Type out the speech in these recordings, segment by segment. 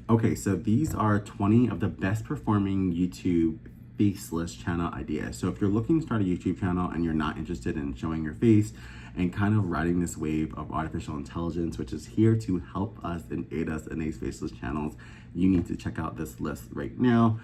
Okay, so these are 20 of the best performing YouTube faceless channel ideas. So if you're looking to start a YouTube channel and you're not interested in showing your face and kind of riding this wave of artificial intelligence, which is here to help us and aid us in these faceless channels, you need to check out this list right now.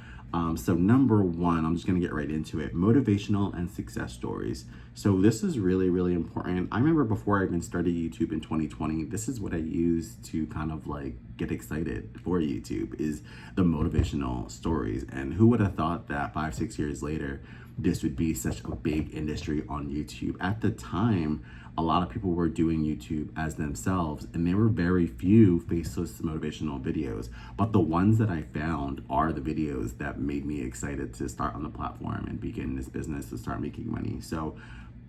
So number one, I'm just gonna get right into it, motivational and success stories. So this is really, really important. I remember before I even started YouTube in 2020, this is what I used to kind of like get excited for YouTube, is the motivational stories. And who would have thought that 5, 6 years later, this would be such a big industry on YouTube? At the time, a lot of people were doing YouTube as themselves, and there were very few faceless motivational videos. But the ones that I found are the videos that made me excited to start on the platform and begin this business to start making money. So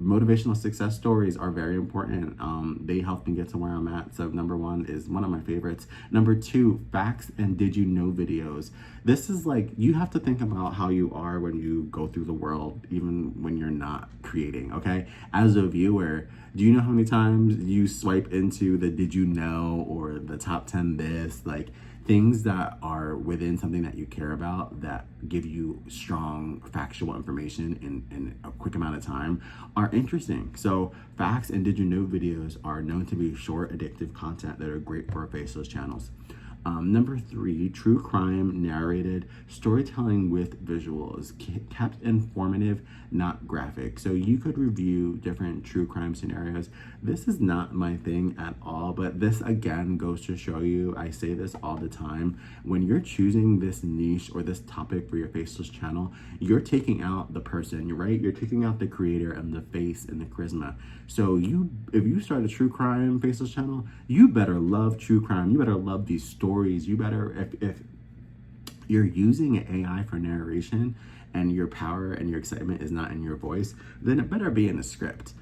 motivational success stories are very important. They helped me get to where I'm at. So number one is one of my favorites. Number two, facts and did you know videos. This is like, you have to think about how you are when you go through the world, even when you're not creating, okay? As a viewer, do you know how many times you swipe into the did you know or the top 10 this, like things that are within something that you care about that give you strong factual information in a quick amount of time are interesting. So facts and did you know videos are known to be short, addictive content that are great for faceless channels. Number three, true crime narrated storytelling with visuals, kept informative, not graphic. So you could review different true crime scenarios. This is not my thing at all, but this again goes to show you, I say this all the time, when you're choosing this niche or this topic for your faceless channel, you're taking out the person, right? You're taking out the creator and the face and the charisma. So if you start a true crime faceless channel, you better love true crime. You better love these stories. You better, if you're using AI for narration and your power and your excitement is not in your voice, then it better be in the script.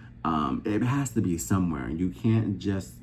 It has to be somewhere. You can't just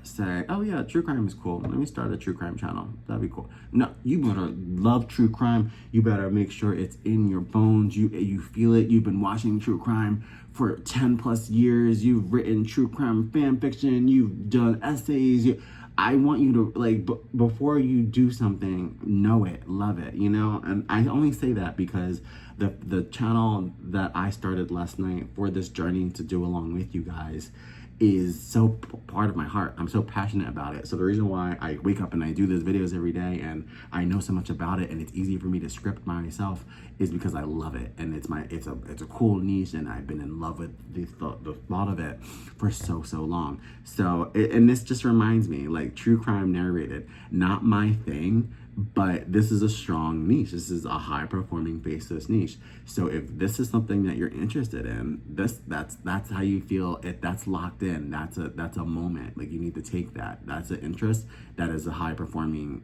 say, oh yeah, true crime is cool. Let me start a true crime channel. That'd be cool. No, you better love true crime. You better make sure it's in your bones. You feel it. You've been watching true crime for 10 plus years. You've written true crime fan fiction. You've done essays. I want you to, like, before you do something, know it, love it, you know? And I only say that because the channel that I started last night for this journey to do along with you guys is so part of my heart. I'm so passionate about it. So the reason why I wake up and I do these videos every day and I know so much about it and it's easy for me to script myself is because I love it. And it's a cool niche, and I've been in love with the thought of it for so long. So and this just reminds me, like, true crime narrated, not my thing, but this is a strong niche. This is a high performing faceless niche. So if this is something that you're interested in, that's how you feel. If that's locked in, that's a moment. Like, you need to take that. That's an interest. That is a high performing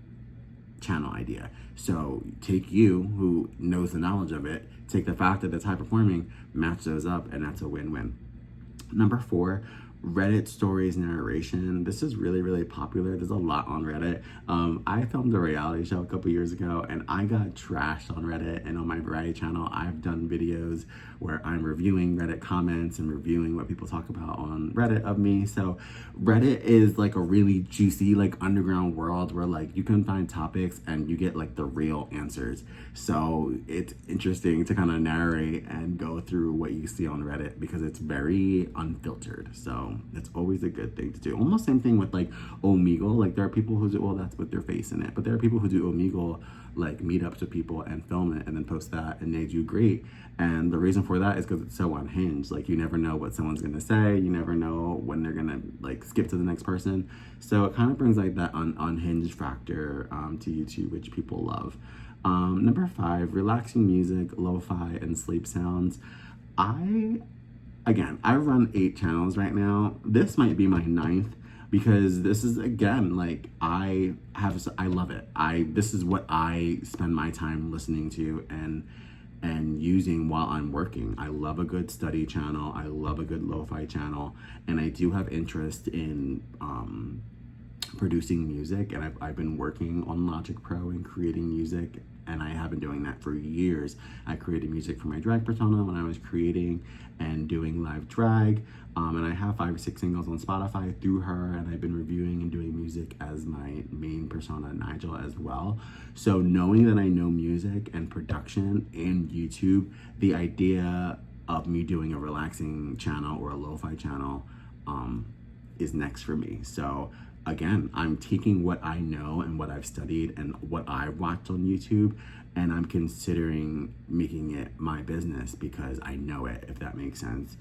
channel idea. So take you, who knows the knowledge of it, take the fact that it's high performing, match those up, and that's a win-win. Number four, Reddit stories narration. This is really, really popular. There's a lot on Reddit. I filmed a reality show a couple years ago and I got trashed on Reddit, and on my variety channel, I've done videos where I'm reviewing Reddit comments and reviewing what people talk about on Reddit of me. So Reddit is like a really juicy, like, underground world where, like, you can find topics and you get, like, the real answers. So it's interesting to kind of narrate and go through what you see on Reddit because it's very unfiltered. So it's always a good thing to do. Almost same thing with, like, Omegle. Like, there are people who do, well, that's with their face in it, but there are people who do Omegle, like, meetups with people and film it and then post that, and they do great. And the reason for that is because it's so unhinged. Like, you never know what someone's gonna say. You never know when they're gonna, like, skip to the next person. So it kind of brings, like, that unhinged factor to YouTube, which people love. Number five, relaxing music, lo-fi, and sleep sounds. I run 8 channels right now. This might be my 9th because this is, again, like, I love it. This is what I spend my time listening to and using while I'm working. I love a good study channel. I love a good lo-fi channel, and I do have interest in producing music, and I've been working on Logic Pro and creating music, and I have been doing that for years. I created music for my drag persona when I was creating and doing live drag, and I have 5 or 6 singles on Spotify through her, and I've been reviewing and doing music as my main persona, Nigel, as well. So knowing that I know music and production and YouTube, the idea of me doing a relaxing channel or a lo-fi channel is next for me. So again, I'm taking what I know and what I've studied and what I've watched on YouTube, and I'm considering making it my business because I know it, if that makes sense.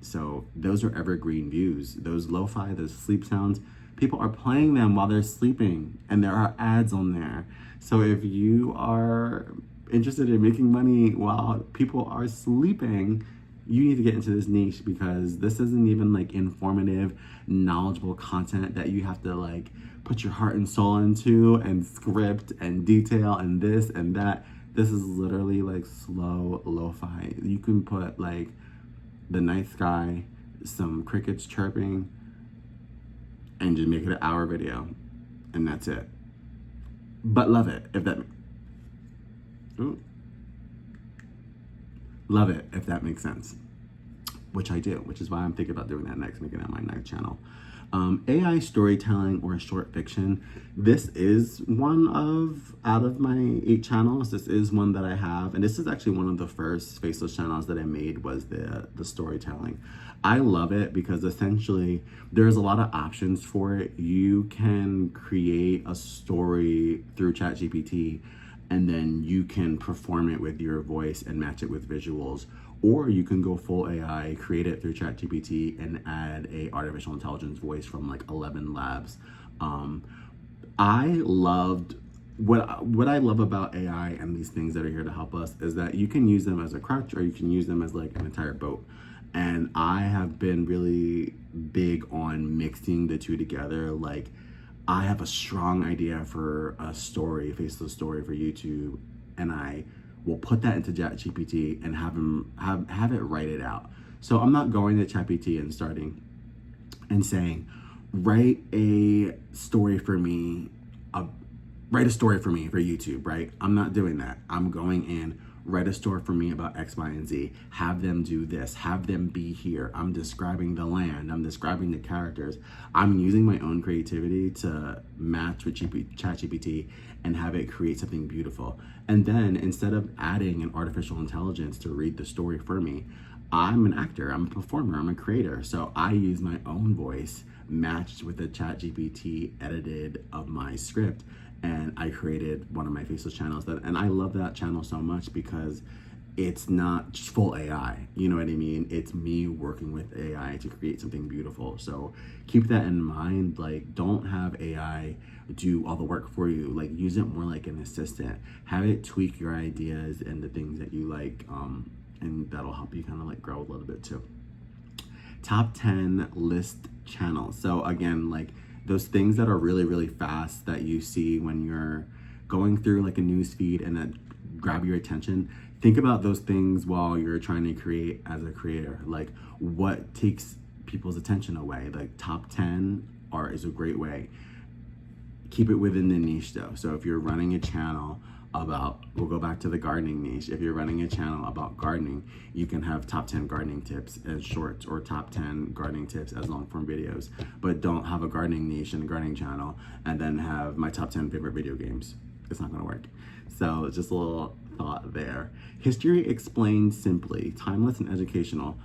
So those are evergreen views. Those lo-fi, those sleep sounds, people are playing them while they're sleeping, and there are ads on there. So if you are interested in making money while people are sleeping, you need to get into this niche, because this isn't even like informative, knowledgeable content that you have to like put your heart and soul into and script and detail and this and that. This is literally like slow lo-fi. You can put like the night sky, some crickets chirping, and just make it an hour video, and that's it. But love it if that love it if that makes sense, which I do, which is why I'm thinking about doing that next, making that my next channel. AI storytelling or short fiction. This is one of, out of my 8 channels, this is one that I have, and this is actually one of the first faceless channels that I made, was the storytelling. I love it because essentially there's a lot of options for it. You can create a story through ChatGPT, and then you can perform it with your voice and match it with visuals. Or you can go full AI, create it through ChatGPT, and add a artificial intelligence voice from like 11 Labs. I loved what I love about AI and these things that are here to help us is that you can use them as a crutch, or you can use them as like an entire boat. And I have been really big on mixing the two together. Like, I have a strong idea for a story, a faceless story for YouTube, and I will put that into ChatGPT and have it write it out. So I'm not going to ChatGPT and starting and saying, write a story for me, write a story for me for YouTube, right? I'm not doing that. I'm going in, write a story for me about X, Y, and Z. Have them do this, have them be here. I'm describing the land, I'm describing the characters. I'm using my own creativity to match with ChatGPT and have it create something beautiful. And then instead of adding an artificial intelligence to read the story for me, I'm an actor, I'm a performer, I'm a creator. So I use my own voice matched with the ChatGPT edited of my script, and I created one of my faceless channels. And I love that channel so much because it's not just full AI, you know what I mean? It's me working with AI to create something beautiful. So keep that in mind. Like, don't have AI do all the work for you. Like, use it more like an assistant. Have it tweak your ideas and the things that you like, and that'll help you kind of like grow a little bit too. Top 10 list channels. So again, like those things that are really, really fast that you see when you're going through like a news feed and that grab your attention. Think about those things while you're trying to create as a creator. Like, what takes people's attention away? Like, top 10 is a great way. Keep it within the niche though. So if you're running a channel about, we'll go back to the gardening niche. If you're running a channel about gardening, you can have top 10 gardening tips as shorts, or top 10 gardening tips as long form videos. But don't have a gardening niche and a gardening channel and then have my top 10 favorite video games. It's not gonna work. So just a little thought there. History explained simply, timeless and educational.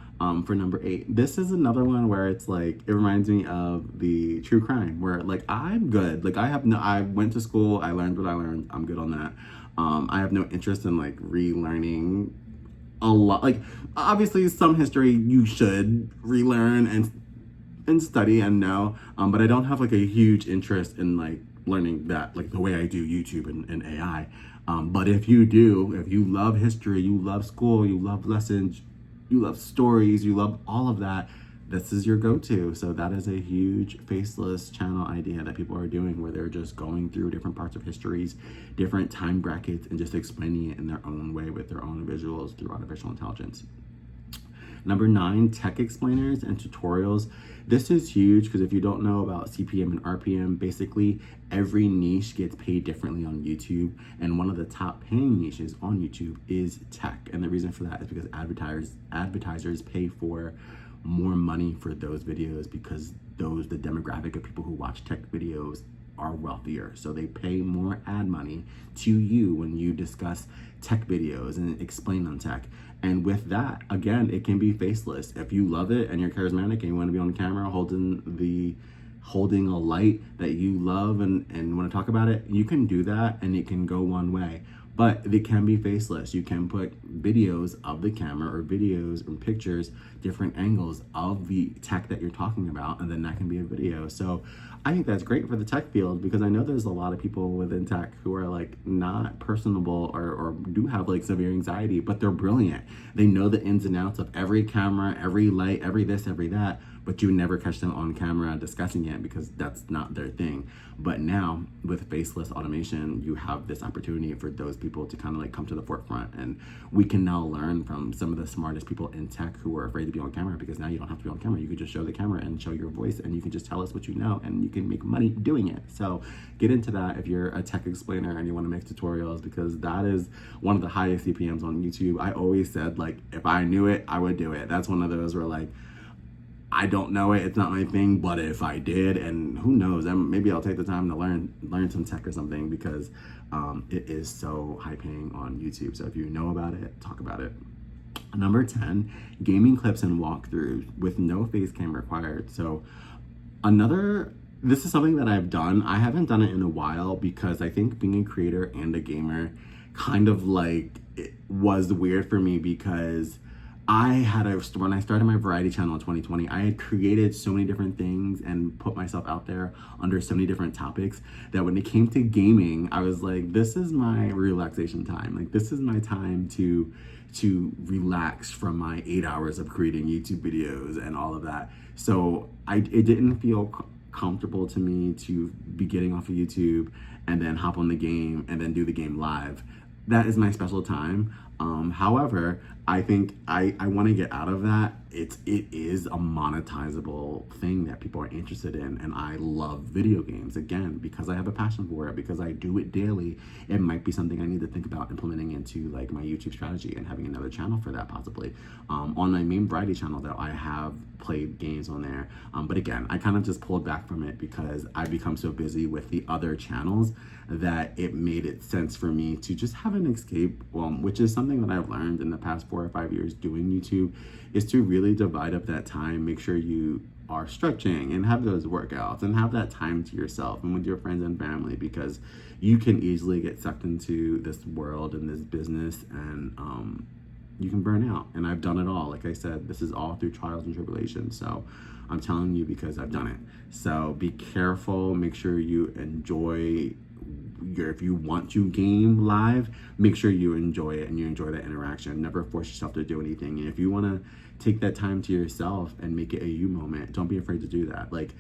For number 8, this is another one where it's like, it reminds me of the true crime, where like I'm good. Like I went to school, I learned what I learned, I'm good on that. I have no interest in like relearning a lot. Like, obviously some history you should relearn and study and know, but I don't have like a huge interest in like learning that like the way I do YouTube and AI. But if you do, if you love history, you love school, you love lessons, you love stories, you love all of that, this is your go-to. So that is a huge faceless channel idea that people are doing, where they're just going through different parts of histories, different time brackets, and just explaining it in their own way with their own visuals through artificial intelligence. Number 9, tech explainers and tutorials. This is huge because if you don't know about CPM and RPM, basically every niche gets paid differently on YouTube. And one of the top paying niches on YouTube is tech. And the reason for that is because advertisers pay for more money for those videos because the demographic of people who watch tech videos are wealthier. So they pay more ad money to you when you discuss tech videos and explain on tech. And with that, again, it can be faceless. If you love it and you're charismatic and you want to be on camera holding a light that you love and want to talk about it, you can do that and it can go one way. But it can be faceless. You can put videos of the camera or videos or pictures, different angles of the tech that you're talking about, and then that can be a video. So I think that's great for the tech field because I know there's a lot of people within tech who are like not personable or do have like severe anxiety, but they're brilliant. They know the ins and outs of every camera, every light, every this, every that, but you never catch them on camera discussing it because that's not their thing. But now with faceless automation, you have this opportunity for those people to kind of like come to the forefront. And we can now learn from some of the smartest people in tech who are afraid to be on camera because now you don't have to be on camera. You can just show the camera and show your voice and you can just tell us what you know and you can make money doing it. So get into that if you're a tech explainer and you want to make tutorials because that is one of the highest CPMs on YouTube. I always said like, if I knew it, I would do it. That's one of those where like, I don't know it, it's not my thing, but if I did, and who knows, maybe I'll take the time to learn some tech or something because it is so high paying on YouTube. So if you know about it, talk about it. Number 10, gaming clips and walkthroughs with no face cam required. So this is something that I've done. I haven't done it in a while because I think being a creator and a gamer kind of like it was weird for me because when I started my variety channel in 2020, I had created so many different things and put myself out there under so many different topics that when it came to gaming, I was like, this is my relaxation time. Like, this is my time to relax from my 8 hours of creating YouTube videos and all of that. So it didn't feel comfortable to me to be getting off of YouTube and then hop on the game and then do the game live. That is my special time. However, I think I want to get out of that. It is a monetizable thing that people are interested in, and I love video games again because I have a passion for it, because I do it daily. It might be something I need to think about implementing into like my YouTube strategy and having another channel for that possibly. On my main variety channel though, I have played games on there, but again, I kind of just pulled back from it because I become so busy with the other channels that it made it sense for me to just have an escape, which is something that I've learned in the past 4 or 5 years doing YouTube, is to really divide up that time. Make sure you are stretching and have those workouts and have that time to yourself and with your friends and family, because you can easily get sucked into this world and this business and you can burn out. And I've done it all. Like I said, this is all through trials and tribulations. So I'm telling you because I've done it. So be careful. Make sure you enjoy if you want to game live, make sure you enjoy it and you enjoy that interaction. Never force yourself to do anything. And if you want to take that time to yourself and make it a you moment, don't be afraid to do that. Like,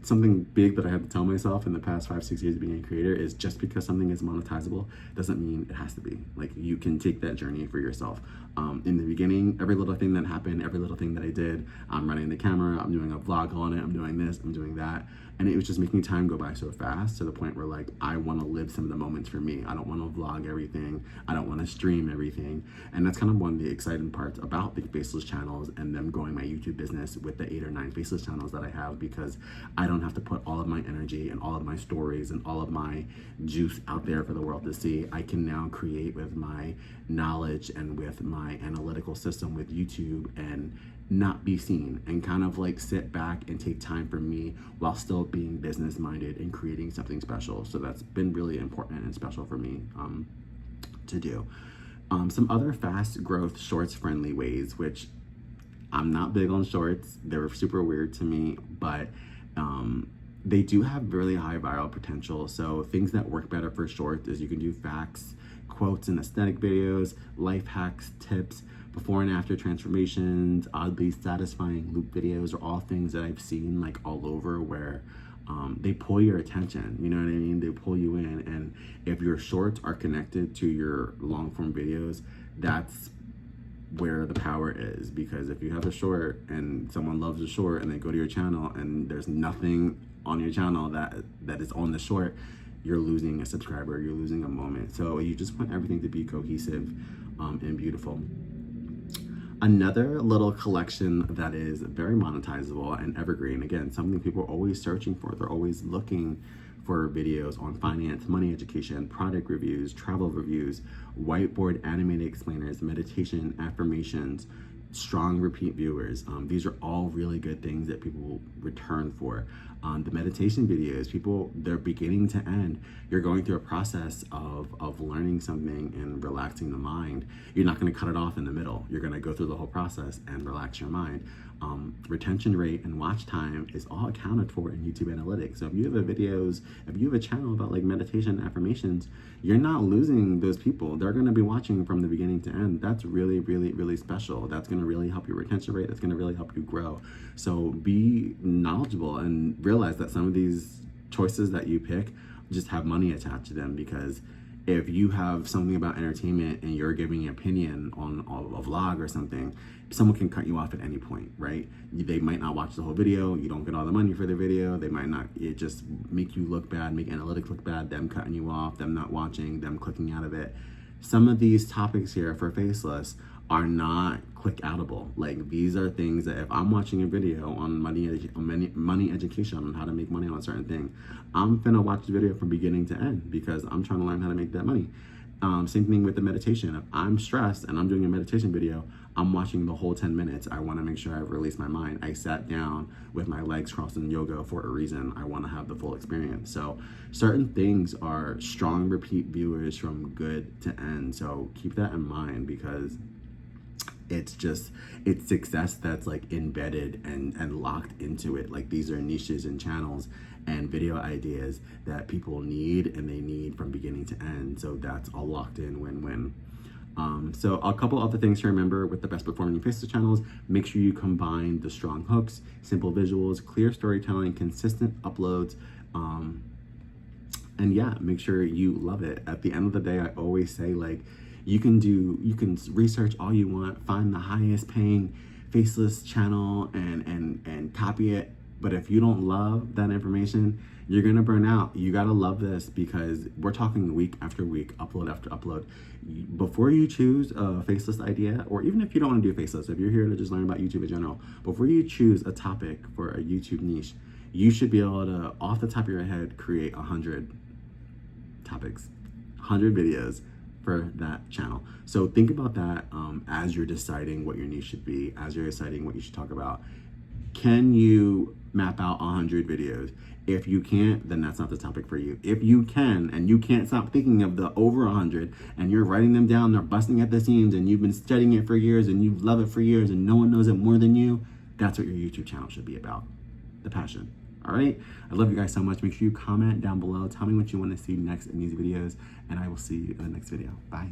something big that I had to tell myself in the past 5-6 years of being a creator is just because something is monetizable doesn't mean it has to be. Like, you can take that journey for yourself. In the beginning, every little thing that happened, every little thing that I did, I'm running the camera, I'm doing a vlog on it, I'm doing this, I'm doing that. And it was just making time go by so fast to the point where like, I want to live some of the moments for me. I don't want to vlog everything. I don't want to stream everything. And that's kind of one of the exciting parts about the faceless channels and them growing my YouTube business with the 8 or 9 faceless channels that I have, because I don't have to put all of my energy and all of my stories and all of my juice out there for the world to see. I can now create with my knowledge and with my analytical system with YouTube and not be seen, and kind of like sit back and take time for me while still being business minded and creating something special. So that's been really important and special for me to do. Some other fast growth shorts friendly ways, which I'm not big on shorts. They're super weird to me, but they do have really high viral potential. So things that work better for shorts is you can do facts, quotes, and aesthetic videos, life hacks, tips, before and after transformations, oddly satisfying loop videos are all things that I've seen like all over where they pull your attention, you know what I mean? They pull you in, and if your shorts are connected to your long form videos, that's where the power is, because if you have a short and someone loves the short and they go to your channel and there's nothing on your channel that is on the short, you're losing a subscriber, you're losing a moment. So you just want everything to be cohesive and beautiful. Another little collection that is very monetizable and evergreen, again, something people are always searching for. They're always looking for videos on finance, money education, product reviews, travel reviews, whiteboard animated explainers, meditation, affirmations, strong repeat viewers. These are all really good things that people will return for. The meditation videos, people, they're beginning to end. You're going through a process of learning something and relaxing the mind. You're not going to cut it off in the middle. You're going to go through the whole process and relax your mind. Retention rate and watch time is all accounted for in YouTube Analytics. So if you have a channel about like meditation affirmations, you're not losing those people. They're going to be watching from the beginning to end. That's really, really, really special. That's going to really help your retention rate. That's going to really help you grow. So be knowledgeable and realize that some of these choices that you pick just have money attached to them, because if you have something about entertainment and you're giving an opinion on a vlog or something, someone can cut you off at any point, right? They might not watch the whole video. You don't get all the money for the video. They might not, it just make you look bad, make analytics look bad, them cutting you off, them not watching, them clicking out of it. Some of these topics here for Faceless are not click outable. Like, these are things that if I'm watching a video on money education, on how to make money on a certain thing, I'm finna watch the video from beginning to end because I'm trying to learn how to make that money. Same thing with the meditation. If I'm stressed and I'm doing a meditation video, I'm watching the whole 10 minutes. I want to make sure I've released my mind. I sat down with my legs crossed in yoga for a reason. I want to have the full experience. So certain things are strong repeat viewers from good to end. So keep that in mind, because it's success that's like embedded and locked into it. Like, these are niches and channels and video ideas that people need, and they need from beginning to end. So that's a locked in win-win. So a couple other things to remember with the best performing Faceless channels: make sure you combine the strong hooks, simple visuals, clear storytelling, consistent uploads, and yeah, make sure you love it. At the end of the day, I always say, like, you can research all you want, find the highest paying Faceless channel and copy it. But if you don't love that information, you're gonna burn out. You gotta love this, because we're talking week after week, upload after upload. Before you choose a Faceless idea, or even if you don't wanna do Faceless, if you're here to just learn about YouTube in general, before you choose a topic for a YouTube niche, you should be able to, off the top of your head, create 100 topics, 100 videos for that channel. So think about that as you're deciding what your niche should be, as you're deciding what you should talk about. Can you map out 100 videos? If you can't, then that's not the topic for you. If you can, and you can't stop thinking of the over 100, and you're writing them down, they're busting at the seams, and you've been studying it for years, and you love it for years, and no one knows it more than you, that's what your YouTube channel should be about. The passion. All right? I love you guys so much. Make sure you comment down below. Tell me what you want to see next in these videos, and I will see you in the next video. Bye.